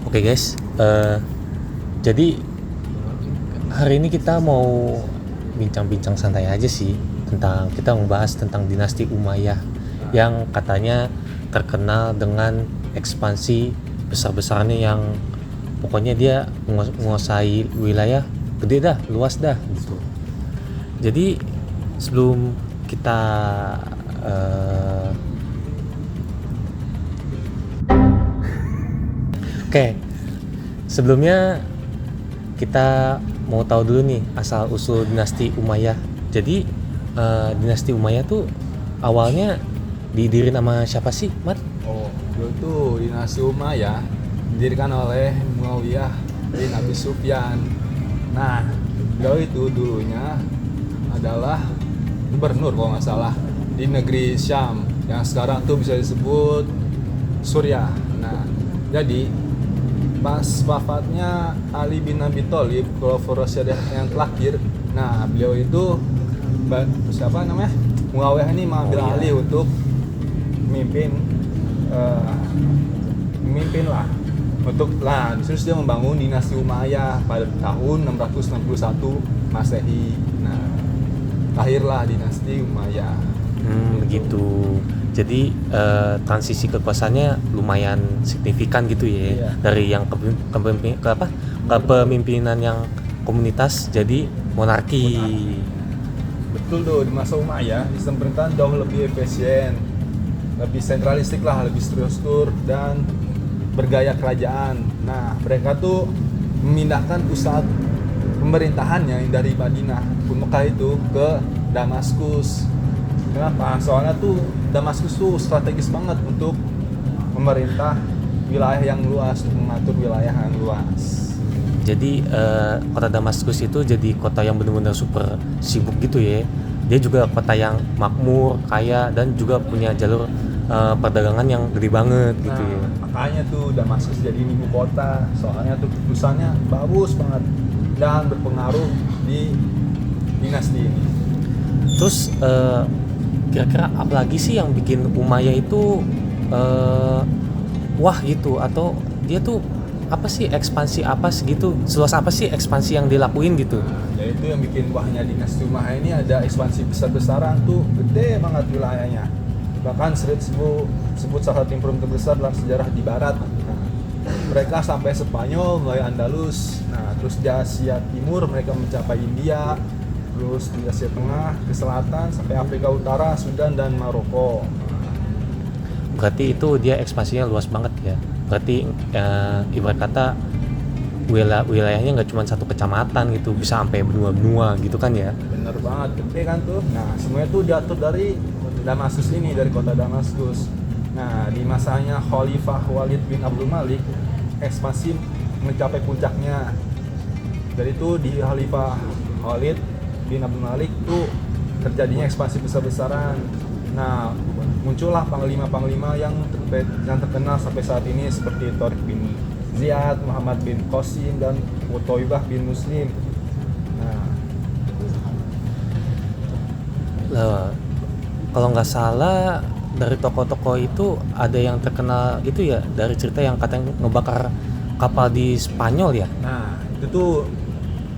Oke guys, jadi hari ini kita mau bincang-bincang santai aja sih tentang kita membahas tentang dinasti Umayyah yang katanya terkenal dengan ekspansi besar-besarnya yang pokoknya dia menguasai wilayah gede dah, luas dah gitu. Jadi sebelum kita Oke, sebelumnya kita mau tahu dulu nih asal usul dinasti Umayyah. Jadi dinasti Umayyah tuh awalnya didirikan sama siapa sih, Mat? Oh, dulu tuh dinasti Umayyah didirikan oleh Muawiyah bin Abi Sufyan. Nah, beliau itu dulunya adalah gubernur kalau nggak salah di negeri Syam yang sekarang tuh bisa disebut Suriah. Nah, jadi pas wafatnya Ali bin Abi Thalib, Khulafaur Rasyidin yang terakhir, nah beliau itu siapa namanya? Muawiyah ini mengambil alih untuk memimpin lah terus dia membangun dinasti Umayyah pada tahun 661 Masehi. Nah, lahirlah dinasti Umayyah. Begitu. Jadi transisi kekuasaannya lumayan signifikan gitu ya. Iya. Dari yang kepemimpinan yang komunitas jadi monarki. Betul tuh, di masa Umayyah sistem pemerintahan jauh lebih efisien, lebih sentralistik lah, lebih struktur dan bergaya kerajaan. Nah, mereka tuh memindahkan pusat pemerintahannya dari Madinah, Mekah itu ke Damaskus. Kenapa? Soalnya tuh Damaskus tuh strategis banget untuk memerintah wilayah yang luas, untuk mengatur wilayah yang luas. Jadi kota Damaskus itu jadi kota yang benar-benar super sibuk gitu ya. Dia juga kota yang makmur, kaya dan juga punya jalur perdagangan yang gede banget gitu ya. Makanya tuh Damaskus jadi ibu kota. Soalnya tuh keputusannya bagus banget dan berpengaruh di dinasti ini. Terus kira-kira apa lagi sih yang bikin Umayyah itu wah gitu, atau dia tuh apa sih ekspansi apa segitu, seluas apa sih ekspansi yang dilakuin gitu? Ya itu yang bikin wahnya dinasti Umayyah ini, ada ekspansi besar-besaran tuh, gede banget wilayahnya. Bahkan sering disebut salah satu imperium terbesar dalam sejarah di barat. Nah, mereka sampai Spanyol melalui Andalus. Nah, terus di Asia Timur mereka mencapai India, terus di Asia Tengah ke selatan sampai Afrika Utara, Sudan dan Maroko. Berarti itu dia ekspansinya luas banget ya. Berarti ibarat kata wilayahnya nggak cuma satu kecamatan gitu, bisa sampai benua-benua gitu kan ya. Bener banget, gede kan tuh. Nah, semuanya tuh diatur dari Damaskus ini, dari kota Damaskus. Nah, di masanya Khalifah Walid bin Abdul Malik, ekspansi mencapai puncaknya. Dari itu di Khalifah Walid bin Abdul Malik tuh terjadinya ekspansi besar-besaran. Nah, muncullah panglima-panglima yang terkenal sampai saat ini seperti Tariq bin Ziyad, Muhammad bin Qasim dan Utaibah bin Muslim. Nah, kalau nggak salah dari tokoh-tokoh itu ada yang terkenal itu ya, dari cerita yang katanya ngebakar kapal di Spanyol ya. Nah, itu tuh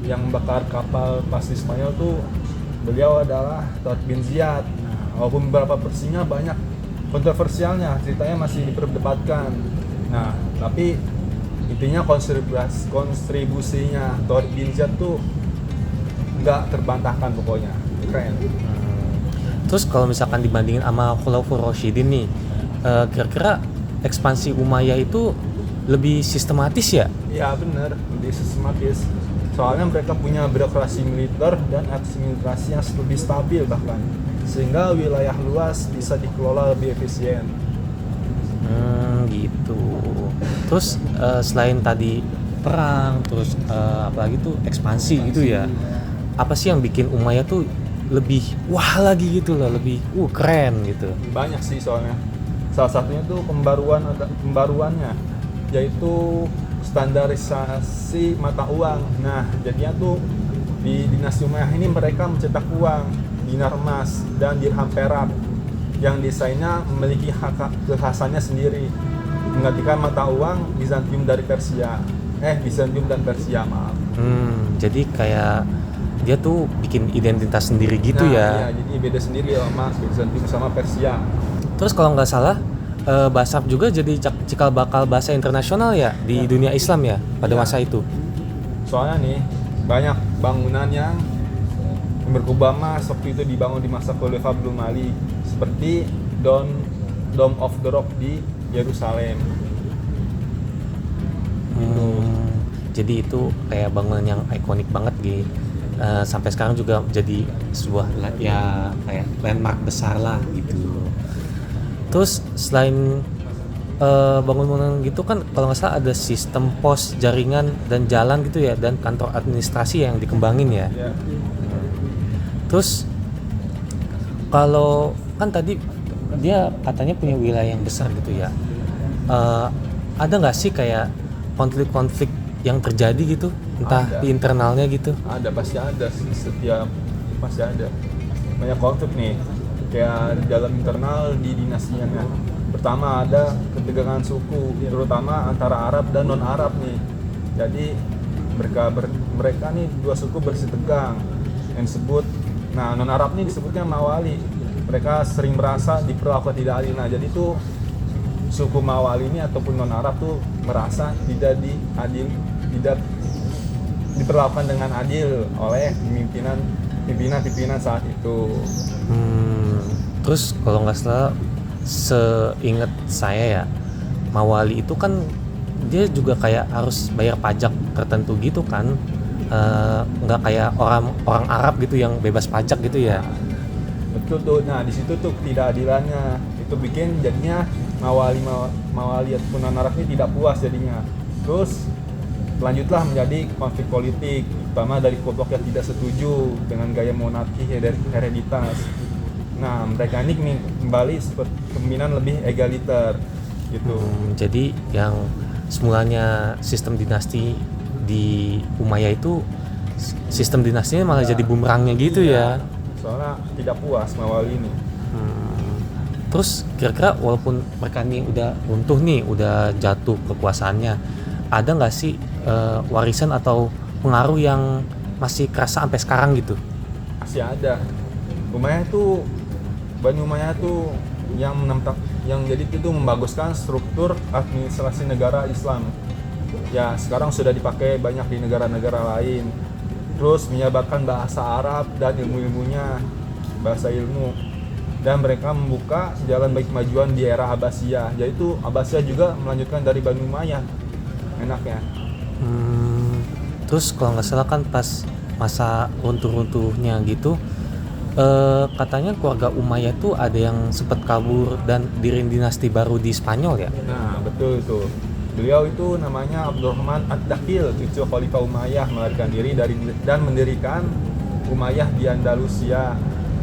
yang membakar kapal pas di Spanyol tuh beliau adalah Tariq bin Ziyad. Nah, walaupun beberapa versinya banyak kontroversialnya, ceritanya masih diperdebatkan. Nah, tapi intinya kontribusinya Tariq bin Ziyad tuh nggak terbantahkan, pokoknya keren. Terus kalau misalkan dibandingin sama Khulafaur Rasyidin nih, kira-kira ekspansi Umayyah itu lebih sistematis ya? Iya bener, lebih sistematis. Soalnya mereka punya birokrasi militer dan administrasi yang lebih stabil bahkan, sehingga wilayah luas bisa dikelola lebih efisien. Gitu. Terus selain tadi perang, terus apalagi tuh ekspansi gitu ya, apa sih yang bikin Umayyah tuh lebih wah lagi gitu loh, lebih keren gitu? Banyak sih soalnya. Salah satunya tuh pembaruannya, yaitu standarisasi mata uang. Nah, jadinya tuh di dinasti Umayyah ini mereka mencetak uang dinar emas dan dirham perak yang desainnya memiliki kekhasannya sendiri. menggantikan mata uang Bizantium dari Persia. Bizantium dan Persia, maaf. Jadi kayak dia tuh bikin identitas sendiri gitu ya. Iya, jadi beda sendiri sama Bizantium sama Persia. Terus kalau nggak salah bahasa Arab juga jadi cikal bakal bahasa internasional ya di dunia Islam ya pada masa itu. Soalnya nih banyak bangunan yang berkubah emas waktu itu dibangun di masa Khalifah Abdul Malik, seperti Dome of the Rock di Yerusalem. Jadi itu kayak bangunan yang ikonik banget gitu. Sampai sekarang juga jadi sebuah ya kayak landmark besar lah gitu. Terus selain bangunan gitu kan kalau nggak salah ada sistem pos, jaringan dan jalan gitu ya, dan kantor administrasi yang dikembangin ya. Ya. Terus kalau kan tadi dia katanya punya wilayah yang besar gitu ya, ada nggak sih kayak konflik-konflik yang terjadi gitu, entah Ada. di internalnya gitu? Ada, pasti ada, pasti ada banyak konflik nih, kayak dalam internal di dinastinya. Pertama ada ketegangan suku, terutama antara Arab dan non Arab nih. Jadi mereka nih dua suku bersitegang yang disebut, nah non Arab nih disebutnya Mawali. Mereka sering merasa diperlakukan tidak adil. Nah jadi tuh suku Mawali ini ataupun non Arab tuh merasa tidak diperlakukan dengan adil oleh pimpinan saat itu. Terus kalau nggak salah, seingat saya ya, Mawali itu kan dia juga kayak harus bayar pajak tertentu gitu kan, nggak kayak orang Arab gitu yang bebas pajak gitu ya. Betul tuh. Nah di situ tuh ketidakadilannya itu bikin jadinya Mawali ataupun non Arab ini tidak puas jadinya. Terus lanjutlah menjadi konflik politik, terutama dari kelompok yang tidak setuju dengan gaya monarki hereditas. Nah mereka ini kembali seperti kepemimpinan lebih egaliter gitu. Jadi yang semulanya sistem dinasti di Umayyah itu, sistem dinastinya malah jadi bumerangnya gitu ya. Soalnya tidak puas Mawali ini. Terus kira-kira walaupun mereka ini udah runtuh nih, udah jatuh kekuasaannya, ada nggak sih warisan atau pengaruh yang masih kerasa sampai sekarang gitu? Masih ada. Bani Umayyah tuh yang jadi itu membaguskan struktur administrasi negara Islam. Ya sekarang sudah dipakai banyak di negara-negara lain. Terus menyebarkan bahasa Arab dan ilmu-ilmunya, bahasa ilmu. Dan mereka membuka jalan bagi kemajuan di era Abbasiyah. Jadi itu Abbasiyah juga melanjutkan dari Bani Umayyah. Enaknya. Terus kalau nggak salah kan pas masa runtuh-runtuhnya gitu, katanya keluarga Umayyah tuh ada yang sempat kabur dan diriin dinasti baru di Spanyol ya? Nah betul itu. Beliau itu namanya Abdurrahman Ad-Dakhil, cucu Khalifah Umayyah, melarikan diri dan mendirikan Umayyah di Andalusia.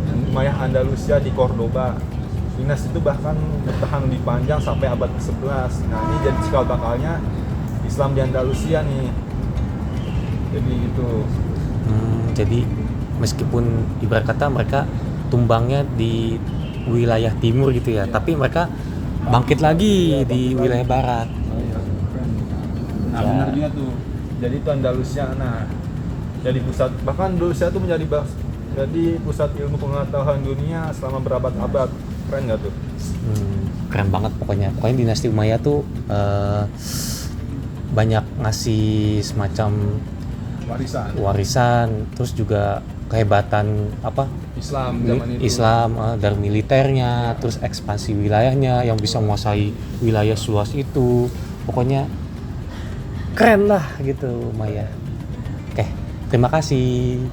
Umayyah Andalusia di Cordoba. Dinasti itu bahkan bertahan lebih panjang sampai abad ke-11. Nah ini jadi cikal bakalnya Islam di Andalusia nih. Jadi itu. Jadi meskipun ibarat kata mereka tumbangnya di wilayah timur gitu ya, tapi mereka bangkit lagi di wilayah barat. Nah benar juga tuh. Jadi itu Andalusia. Nah jadi pusat, bahkan Andalusia tuh menjadi pusat ilmu pengetahuan dunia selama berabad-abad. Keren nggak tuh? Keren banget pokoknya dinasti Umayyah tuh banyak ngasih semacam warisan, terus juga kehebatan Islam zaman itu. Islam dari militernya, terus ekspansi wilayahnya yang bisa menguasai wilayah seluas itu. Pokoknya keren lah gitu Umayyah. Oke, terima kasih.